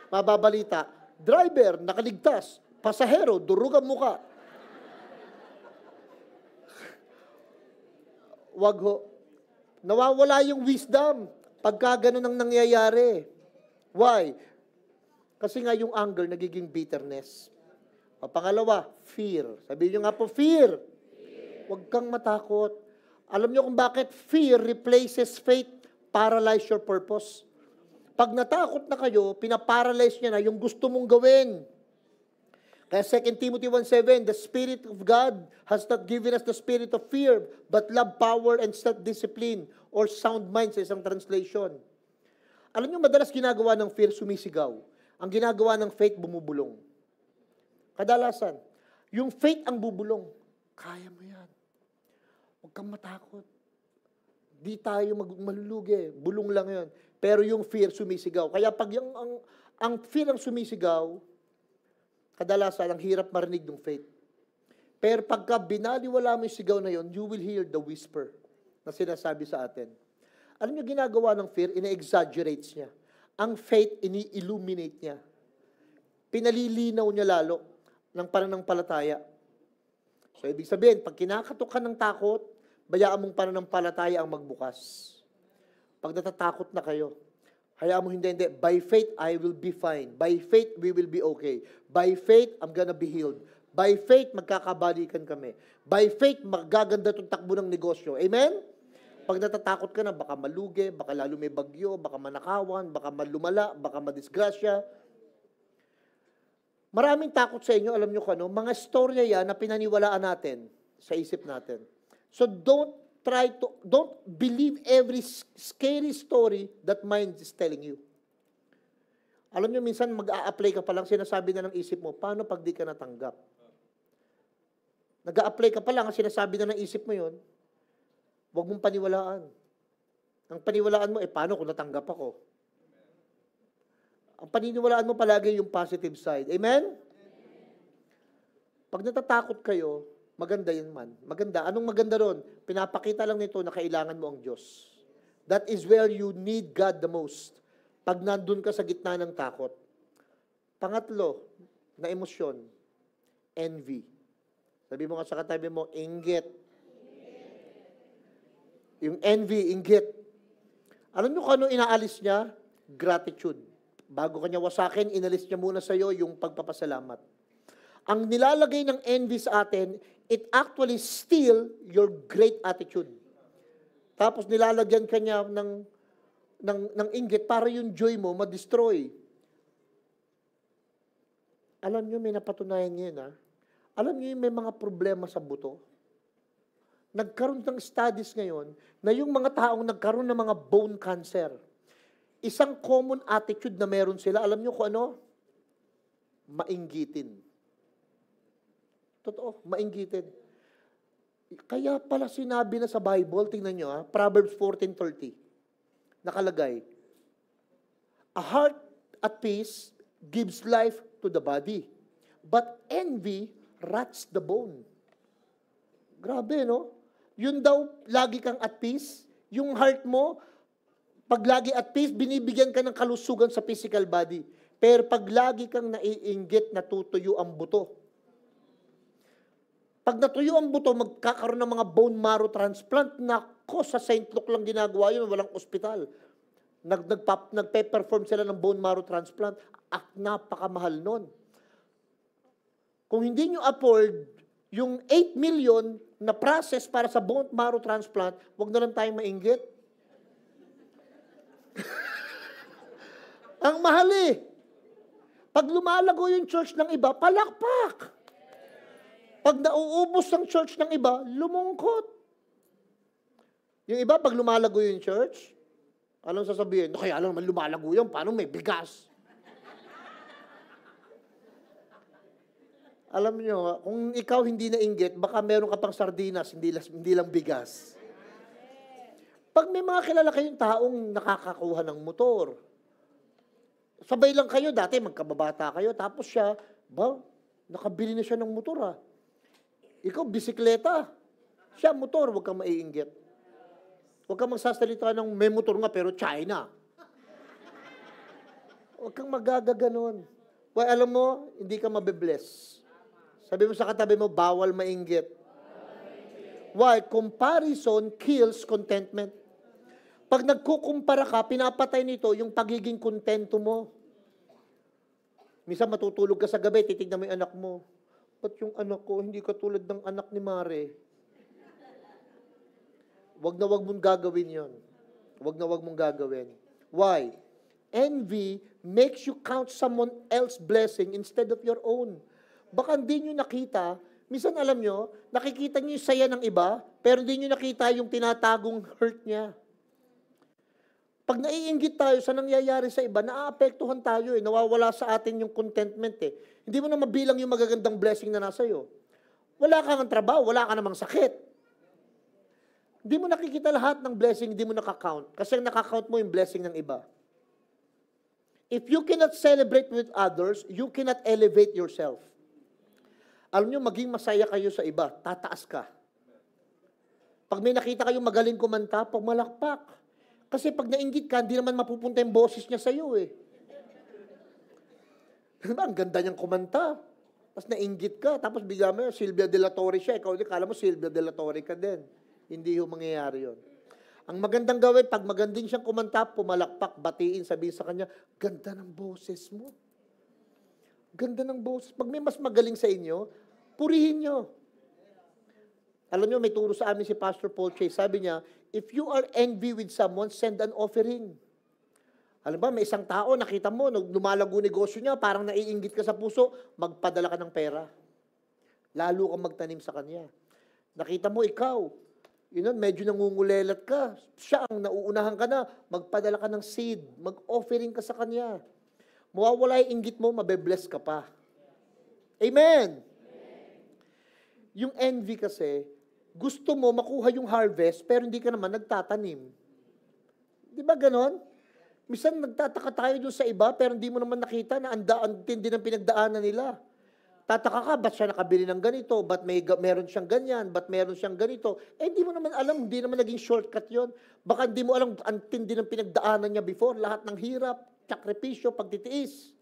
Mababalita, driver, nakaligtas, pasahero, durug ang muka. Wag ho. Nawawala yung wisdom pagka ganun ang nangyayari. Why? Kasi nga yung anger nagiging bitterness. O pangalawa, fear. Sabihin nyo nga po, fear. Huwag kang matakot. Alam nyo kung bakit? Fear replaces faith, paralyze your purpose. Pag natakot na kayo, pinaparalyze niya na yung gusto mong gawin. Kaya 2 Timothy 1:7, the Spirit of God has not given us the spirit of fear, but love, power, and self-discipline, or sound mind sa isang translation. Alam niyo, madalas ginagawa ng fear, sumisigaw. Ang ginagawa ng faith, bumubulong. Kadalasan, yung faith ang bubulong. Kaya mo yan. Huwag kang matakot. Di tayo malulugi. Bulong lang yun. Pero yung fear, sumisigaw. Kaya pag ang fear ang sumisigaw, kadalasan, ang hirap marinig ng faith. Pero pagka binaliwala mo yung sigaw na yun, you will hear the whisper na sinasabi sa atin. Alam niyo, ginagawa ng fear, ina-exaggerates niya. Ang faith, ini-illuminate niya. Pinalilinaw niya lalo ng pananampalataya. So, ibig sabihin, pag kinakatok ka ng takot, bayaan mong pananampalataya ang magbukas. Pag natatakot na kayo, hayaan mo hindi. By faith, I will be fine. By faith, we will be okay. By faith, I'm gonna be healed. By faith, magkakabalikan kami. By faith, magaganda itong takbo ng negosyo. Amen? Pag natatakot ka na, baka malugi, baka lalo may bagyo, baka manakawan, baka malumala, baka madisgrasya. Maraming takot sa inyo, alam nyo kano, mga storya yan na pinaniwalaan natin sa isip natin. So don't believe every scary story that mind is telling you. Alam nyo, minsan mag-a-apply ka pa lang, sinasabi na ng isip mo, paano pag di ka natanggap? Nag-a-apply ka pa lang, sinasabi na ng isip mo yon, huwag mong paniwalaan. Ang paniwalaan mo, paano kung natanggap ako? Ang paniniwalaan mo palagi yung positive side. Amen? Pag natatakot kayo, maganda yun man. Maganda. Anong maganda ron? Pinapakita lang nito na kailangan mo ang Diyos. That is where you need God the most. Pag nandun ka sa gitna ng takot. Pangatlo, na emosyon, envy. Sabi mo nga sa katabi mo, inggit. Yung envy, inggit. Alam nyo kung ano inaalis niya? Gratitude. Bago kanya wasakin, inalis niya muna sa iyo yung pagpapasalamat. Ang nilalagay ng envy sa atin, it actually steal your great attitude. Tapos nilalagyan kanya ng inggit para yung joy mo ma-destroy. Alam nyo, may napatunayan ngayon, ha? Alam nyo yung may mga problema sa buto? Nagkaroon ng studies ngayon na yung mga taong nagkaroon ng mga bone cancer, isang common attitude na meron sila, alam nyo kung ano? Mainggitin. Totoo, mainggitin. Kaya pala sinabi na sa Bible, tingnan nyo, ha? Proverbs 14:30, nakalagay, a heart at peace gives life to the body, but envy rots the bone. Grabe, no? Yun daw, lagi kang at peace. Yung heart mo, pag lagi at peace, binibigyan ka ng kalusugan sa physical body. Pero pag lagi kang naiinggit, natutuyo ang buto. Pag natuyo ang buto, magkakaroon ng mga bone marrow transplant. Nako, sa St. Luke lang ginagawa yun, walang ospital. Nagpe-perform sila ng bone marrow transplant. Napakamahal nun. Kung hindi nyo afford yung 8 million na process para sa bone marrow transplant, huwag na lang tayong mainggit. Ang mahal eh. Pag lumalago yung church ng iba, palakpak. Pag nauubos ang church ng iba, lumungkot. Yung iba, pag lumalago yung church, anong sasabihin? Kaya alam naman lumalago yan, paano may bigas? Alam nyo, kung ikaw hindi nainggit, baka meron ka pang sardinas, hindi lang bigas. Pag may mga kilala kayong taong nakakakuha ng motor, sabay lang kayo, dati magkababata kayo, tapos siya, nakabili na siya ng motor ha. Ikaw, bisikleta. Siya, motor, huwag kang maiinggit. Huwag kang magsasalita ng may motor nga, pero China. Huwag kang magagaganon. Well, alam mo, hindi ka mabibless. Sabi mo sa katabi mo, bawal mainggit. Why? Comparison kills contentment. Pag nagkukumpara ka, pinapatay nito yung pagiging kontento mo. Minsan matutulog ka sa gabi, titignan mo yung anak mo. Ba't yung anak ko, hindi katulad ng anak ni Mare? Wag na wag mong gagawin yon. Wag na wag mong gagawin. Why? Envy makes you count someone else's blessing instead of your own. Baka hindi nyo nakita, minsan alam nyo, nakikita nyo yung saya ng iba, pero hindi nyo nakita yung tinatagong hurt niya. Pag naiinggit tayo sa nangyayari sa iba, naaapektuhan tayo nawawala sa atin yung contentment Hindi mo na mabilang yung magagandang blessing na nasa iyo. Wala kang trabaho, wala ka namang sakit. Hindi mo nakikita lahat ng blessing, hindi mo nakakount. Kasi ang nakakount mo yung blessing ng iba. If you cannot celebrate with others, you cannot elevate yourself. Alam nyo, maging masaya kayo sa iba, tataas ka. Pag may nakita kayong magaling kumanta, pumalakpak. Kasi pag nainggit ka, hindi naman mapupunta yung boses niya sa iyo Diba, ang ganda niyang kumanta. Tapos nainggit ka, tapos bigla mo, Silvia de la Torre siya. Ikaw, kala mo Silvia de la Torre ka din. Hindi yung mangyayari yun. Ang magandang gawin, pag magandang siyang kumanta, pumalakpak, batiin, sabihin sa kanya, ganda ng boses mo. Ganda ng boses. Pag may mas magaling sa inyo, purihin nyo. Alam nyo, may turo sa amin si Pastor Paul Chase. Sabi niya, if you are envy with someone, send an offering. Alam ba, may isang tao, nakita mo, lumalago negosyo niya, parang naiinggit ka sa puso, magpadala ka ng pera. Lalo kang magtanim sa kanya. Nakita mo, ikaw, medyo nangungulelat ka, siya ang nauunahan ka na, magpadala ka ng seed, mag-offering ka sa kanya. Mawawala yung inggit mo, mabe-bless ka pa. Amen! Yung envy kasi, gusto mo makuha yung harvest, pero hindi ka naman nagtatanim. Di ba ganon? Minsan nagtataka tayo dun sa iba, pero hindi mo naman nakita na ang tindi ng pinagdaanan nila. Tataka ka, ba't siya nakabili ng ganito? Ba't meron siyang ganyan? Ba't meron siyang ganito? Hindi mo naman alam, hindi naman naging shortcut yon. Baka hindi mo alam ang tindi ng pinagdaanan niya before, lahat ng hirap, sakripisyo, pagtitiis.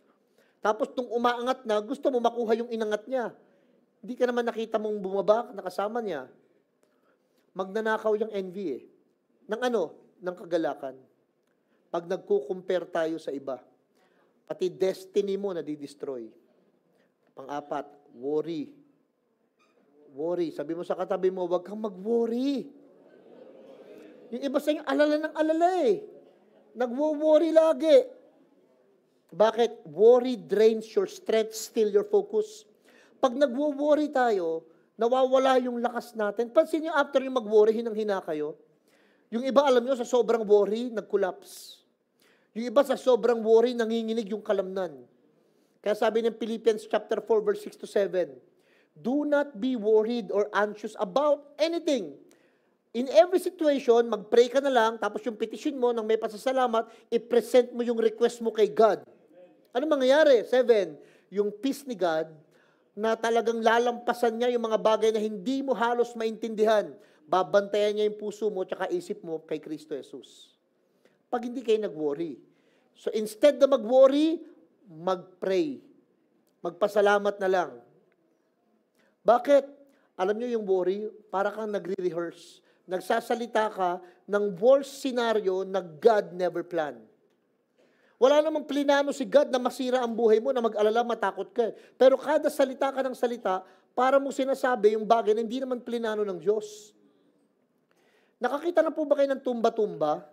Tapos nung umaangat na, gusto mo makuha yung inangat niya. Hindi ka naman nakita mong bumaba, nakasama niya. Magnanakaw yung envy Ng ano? Ng kagalakan. Pag nagko-compare tayo sa iba, pati destiny mo nadi-destroy. Pang-apat, worry. Worry. Sabi mo sa katabi mo, huwag kang mag-worry. Yung iba sa inyo, alala ng alala Nagwo-worry lagi. Bakit? Worry drains your strength, steal your focus. Pag nagwo-worry tayo, nawawala yung lakas natin. Pansin nyo, after yung mag-worry, hinang-hina kayo. Yung iba, alam nyo, sa sobrang worry, nag-collapse. Yung iba, sa sobrang worry, nanginginig yung kalamnan. Kaya sabi ng Philippians chapter 4, verse 6 to 7, do not be worried or anxious about anything. In every situation, mag-pray ka na lang, tapos yung petition mo, nang may pasasalamat, i-present mo yung request mo kay God. Ano mangyayari? 7, yung peace ni God, na talagang lalampasan niya yung mga bagay na hindi mo halos maintindihan. Babantayan niya yung puso mo tsaka isip mo kay Kristo Jesus. Pag hindi kayo nag-worry. So instead na mag-worry, mag-pray. Magpasalamat na lang. Bakit? Alam niyo yung worry, para kang nagre-rehearse. Nagsasalita ka ng worst scenario na God never planned. Wala namang plinano si God na masira ang buhay mo, na mag-alala, matakot ka. Pero kada salita ka ng salita, para mo sinasabi yung bagay na hindi naman plinano ng Diyos. Nakakita na po ba kayo ng tumba-tumba?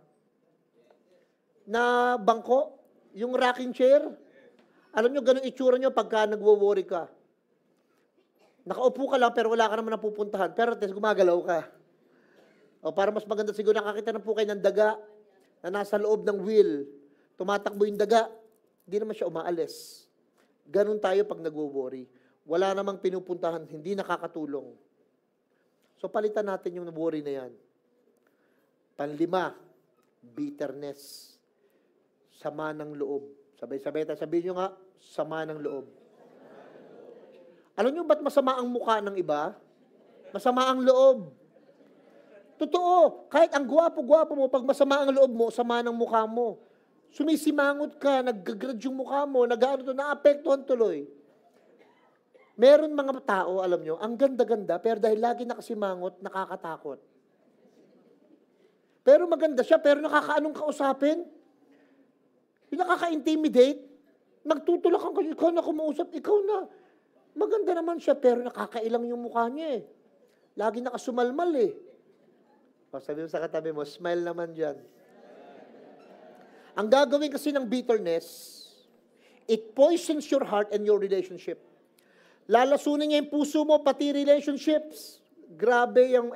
Na bangko? Yung rocking chair? Alam nyo, ganun itsura nyo pagka nagwo-worry ka. Nakaupo ka lang, pero wala ka naman napupuntahan. Pero gumagalaw ka. O para mas maganda siguro, nakakita na po kayo ng daga na nasa loob ng wheel. Tumatakbo yung daga, hindi naman siya umaalis. Ganun tayo pag nagwo-worry. Wala namang pinupuntahan, hindi nakakatulong. So palitan natin yung worry na yan. Panlima, bitterness. Sama ng loob. Sabay-sabay tayo, sabihin nyo nga, sama ng loob. Alam nyo ba't masama ang mukha ng iba? Masama ang loob. Totoo, kahit ang gwapo-gwapo mo, pag masama ang loob mo, sama ng mukha mo. Sumisimangot ka, nag-grad yung mukha mo, naapektuhan tuloy. Meron mga tao, alam nyo, ang ganda-ganda, pero dahil lagi nakasimangot, nakakatakot. Pero maganda siya, pero nakakaanong kausapin? Yung nakaka-intimidate, nagtutulakan kayo, ikaw na kumausap, ikaw na. Maganda naman siya, pero nakakailang yung mukha niya eh. Lagi nakasumalmal eh. O, sabi mo sa katabi mo, smile naman dyan. Ang gagawin kasi ng bitterness, it poisons your heart and your relationship. Lalasunin niya yung puso mo, pati relationships. Grabe yung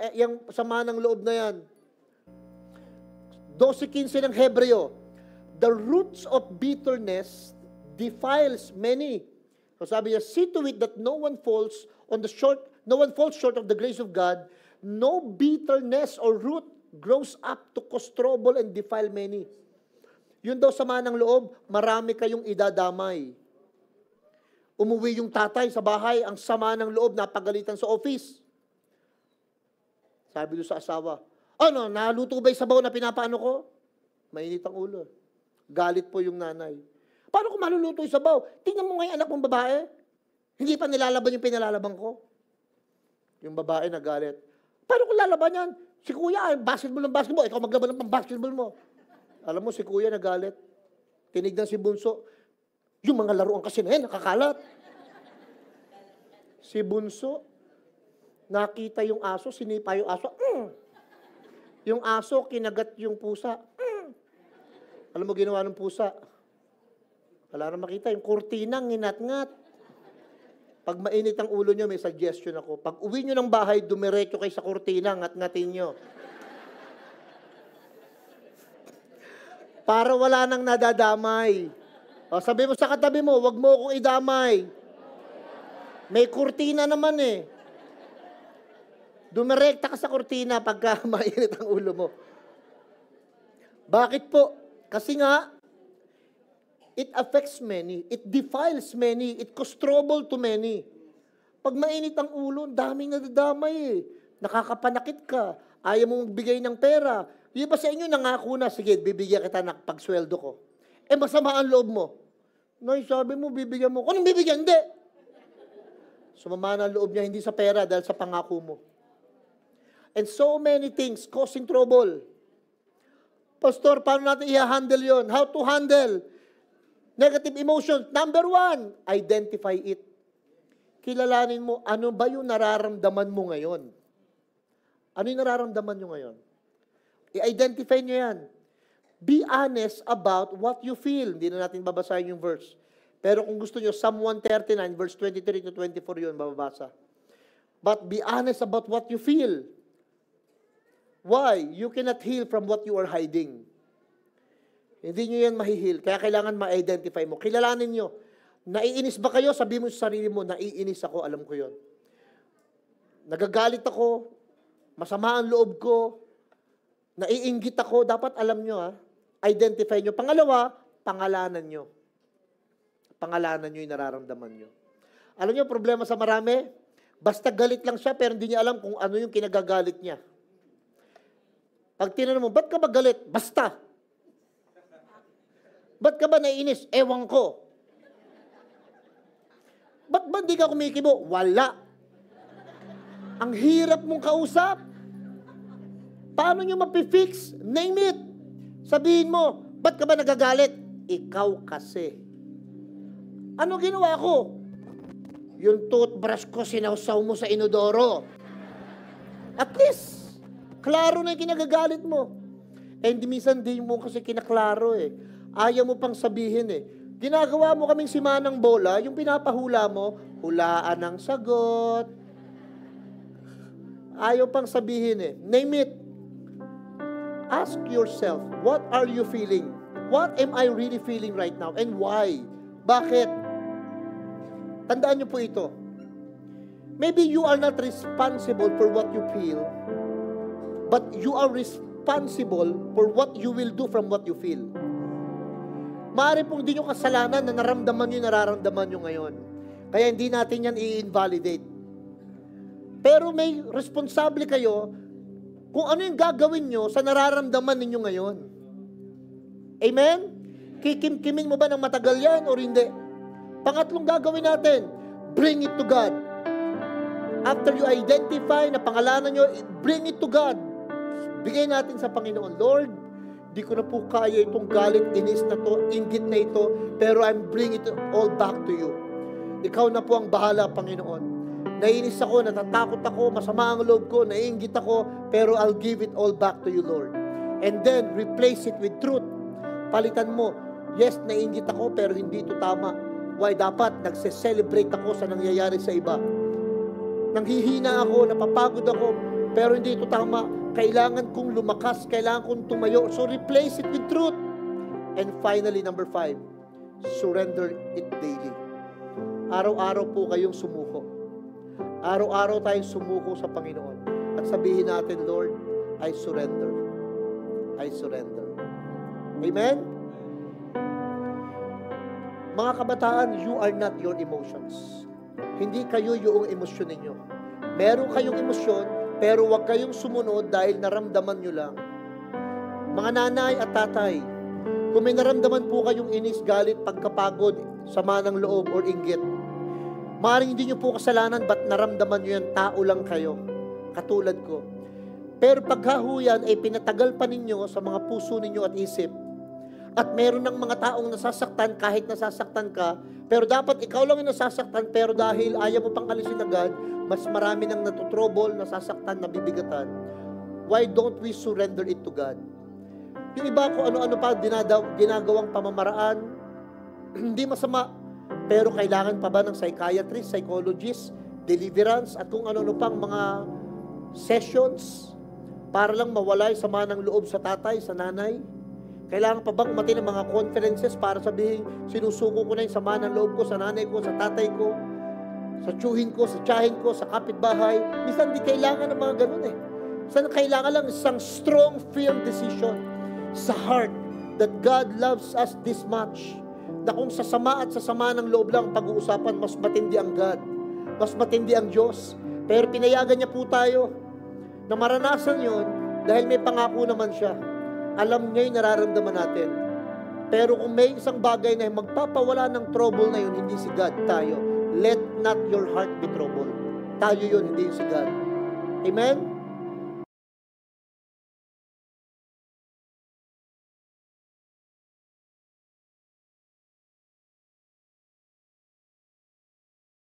sama ng loob na yan. 12:15 ng Hebreo, the roots of bitterness defiles many. So sabi niya, see to it that no one falls short of the grace of God. No bitterness or root grows up to cause trouble and defile many. Yun daw sama ng loob, marami kayong idadamay. Umuwi yung tatay sa bahay, ang sama ng loob, napagalitan sa office. Sabi doon sa asawa, ano, naluto ba yung sabaw na pinapaano ko? Mainit ang ulo. Galit po yung nanay. Paano ko maluluto yung sabaw? Tingnan mo nga yung anak mong babae. Hindi pa nilalaban yung pinalalaban ko. Yung babae nagalit. Paano ko lalaban yan? Si kuya, basketball ng basketball. Ikaw maglaban ng pang-basketball mo. Alam mo, si kuya nagalit. Tinignan si bunso. Yung mga laruan kasi na yan, nakakalat. Si bunso, nakita yung aso, sinipa yung aso. Yung aso, kinagat yung pusa. Alam mo ginawa ng pusa? Wala na makita. Yung kurtinang nginat-ngat. Pag mainit ang ulo nyo, may suggestion ako. Pag uwi nyo ng bahay, dumiretso kayo sa kurtina, ngat-ngatin nyo. Para wala nang nadadamay. O, sabi mo sa katabi mo, wag mo akong idamay. May kurtina naman eh. Dumirekta ka sa kurtina pagka mainit ang ulo mo. Bakit po? Kasi nga, it affects many. It defiles many. It causes trouble to many. Pag mainit ang ulo, daming nadadamay eh. Nakakapanakit ka. Ayaw mong magbigay ng pera. Yung ba sa inyo, nangako na, sige, bibigyan kita ng pagsweldo ko. Eh, masama ang loob mo. Nay, sabi mo, bibigyan mo. Anong bibigyan? Hindi. Sumama na ang loob niya, hindi sa pera, dahil sa pangako mo. And so many things causing trouble. Pastor, paano natin i-handle yon? How to handle negative emotions? Number 1, identify it. Kilalanin mo, ano ba yung nararamdaman mo ngayon? Ano yung nararamdaman nyo ngayon? I-identify nyo yan. Be honest about what you feel. Hindi na natin babasahin yung verse. Pero kung gusto nyo, Psalm 139, verse 23 to 24 yun, bababasa. But be honest about what you feel. Why? You cannot heal from what you are hiding. Hindi nyo yan mahihil. Kaya kailangan ma-identify mo. Kilalanin nyo. Naiinis ba kayo? Sabi mo sa sarili mo, naiinis ako, alam ko yon. Nagagalit ako, masama ang loob ko, naiinggit ako, dapat alam nyo, identify nyo. Pangalawa, pangalanan nyo. Pangalanan nyo yung nararamdaman nyo. Alam nyo, problema sa marami, basta galit lang siya, pero hindi niya alam kung ano yung kinagagalit niya. Pag tinanong mo, ba't ka ba galit? Basta. Ba't ka ba naiinis? Ewan ko. Ba't ba hindi ka kumikibo? Wala. Ang hirap mong kausap. Paano nyo mapifix? Name it. Sabihin mo, ba't ka ba nagagalit? Ikaw kasi. Ano ginawa ko? Yung toothbrush ko, sinawsaw mo sa inodoro. At least, klaro na yung kinagagalit mo. Eh, hindi minsan din mo kasi kinaklaro eh. Ayaw mo pang sabihin eh. Ginagawa mo kaming simanang bola, yung pinapahula mo, hulaan ang sagot. Ayaw pang sabihin eh. Name it. Ask yourself, what are you feeling? What am I really feeling right now? And why? Bakit? Tandaan niyo po ito. Maybe you are not responsible for what you feel, but you are responsible for what you will do from what you feel. Maaari pong di nyo kasalanan na naramdaman nyo yung nararamdaman nyo ngayon. Kaya hindi natin yan i-invalidate. Pero may responsable kayo kung ano yung gagawin nyo sa nararamdaman ninyo ngayon. Amen? Kikimkimin mo ba ng matagal yan o hindi? Pangatlong gagawin natin, bring it to God. After you identify na pangalanan nyo, bring it to God. Bigay natin sa Panginoon, Lord, di ko na po kaya itong galit, inis na to, inggit na ito, pero I'm bringing it all back to you. Ikaw na po ang bahala, Panginoon. Naiinis ako, natatakot ako, masama ang loob ko, naiinggit ako, pero I'll give it all back to you, Lord. And then, replace it with truth. Palitan mo, yes, naiinggit ako, pero hindi ito tama. Why? Dapat nagse-celebrate ako sa nangyayari sa iba. Nanghihina ako, napapagod ako, pero hindi ito tama. Kailangan kong lumakas, kailangan kong tumayo. So replace it with truth. And finally, number 5, surrender it daily. Araw-araw po kayong sumuko. Araw-araw tayong sumuko sa Panginoon. At sabihin natin, Lord, I surrender. I surrender. Amen? Mga kabataan, you are not your emotions. Hindi kayo yung emosyon ninyo. Meron kayong emosyon, pero huwag kayong sumunod dahil naramdaman nyo lang. Mga nanay at tatay, kung may naramdaman po kayong inis, galit, pagkapagod, sama ng loob, or inggit, maaaring hindi nyo po kasalanan, ba't naramdaman nyo yan, tao lang kayo, katulad ko. Pero pagkahuyan ay pinatagal pa ninyo sa mga puso ninyo at isip. At meron ng mga taong nasasaktan kahit nasasaktan ka, pero dapat ikaw lang yung nasasaktan, pero dahil ayaw mo pang alisin agad, mas marami nang natutrouble, nasasaktan, nabibigatan. Why don't we surrender it to God? Yung iba ko ano-ano pa ginagawang pamamaraan, hindi masama, pero kailangan pa ba ng psychiatrist, psychologist, deliverance, at kung ano-ano pang mga sessions para lang mawala yung sama ng loob sa tatay, sa nanay? Kailangan pa bang umati ng mga conferences para sabihin, sinusuko ko na yung sama ng loob ko sa nanay ko, sa tatay ko, sa tiyuhin ko, sa tiyahin ko, sa kapitbahay? Minsan di kailangan ng mga ganun eh. Minsan kailangan lang isang strong firm decision sa heart that God loves us this much. Na kung sa sama at sa sama ng loob lang pag-uusapan, mas matindi ang God. Mas matindi ang Diyos. Pero pinayagan niya po tayo na maranasan yon dahil may pangako naman siya. Alam niya yung nararamdaman natin. Pero kung may isang bagay na magpapawala ng trouble na yun, hindi si God, tayo. Let not your heart be troubled. Tayo yun, hindi si God. Amen?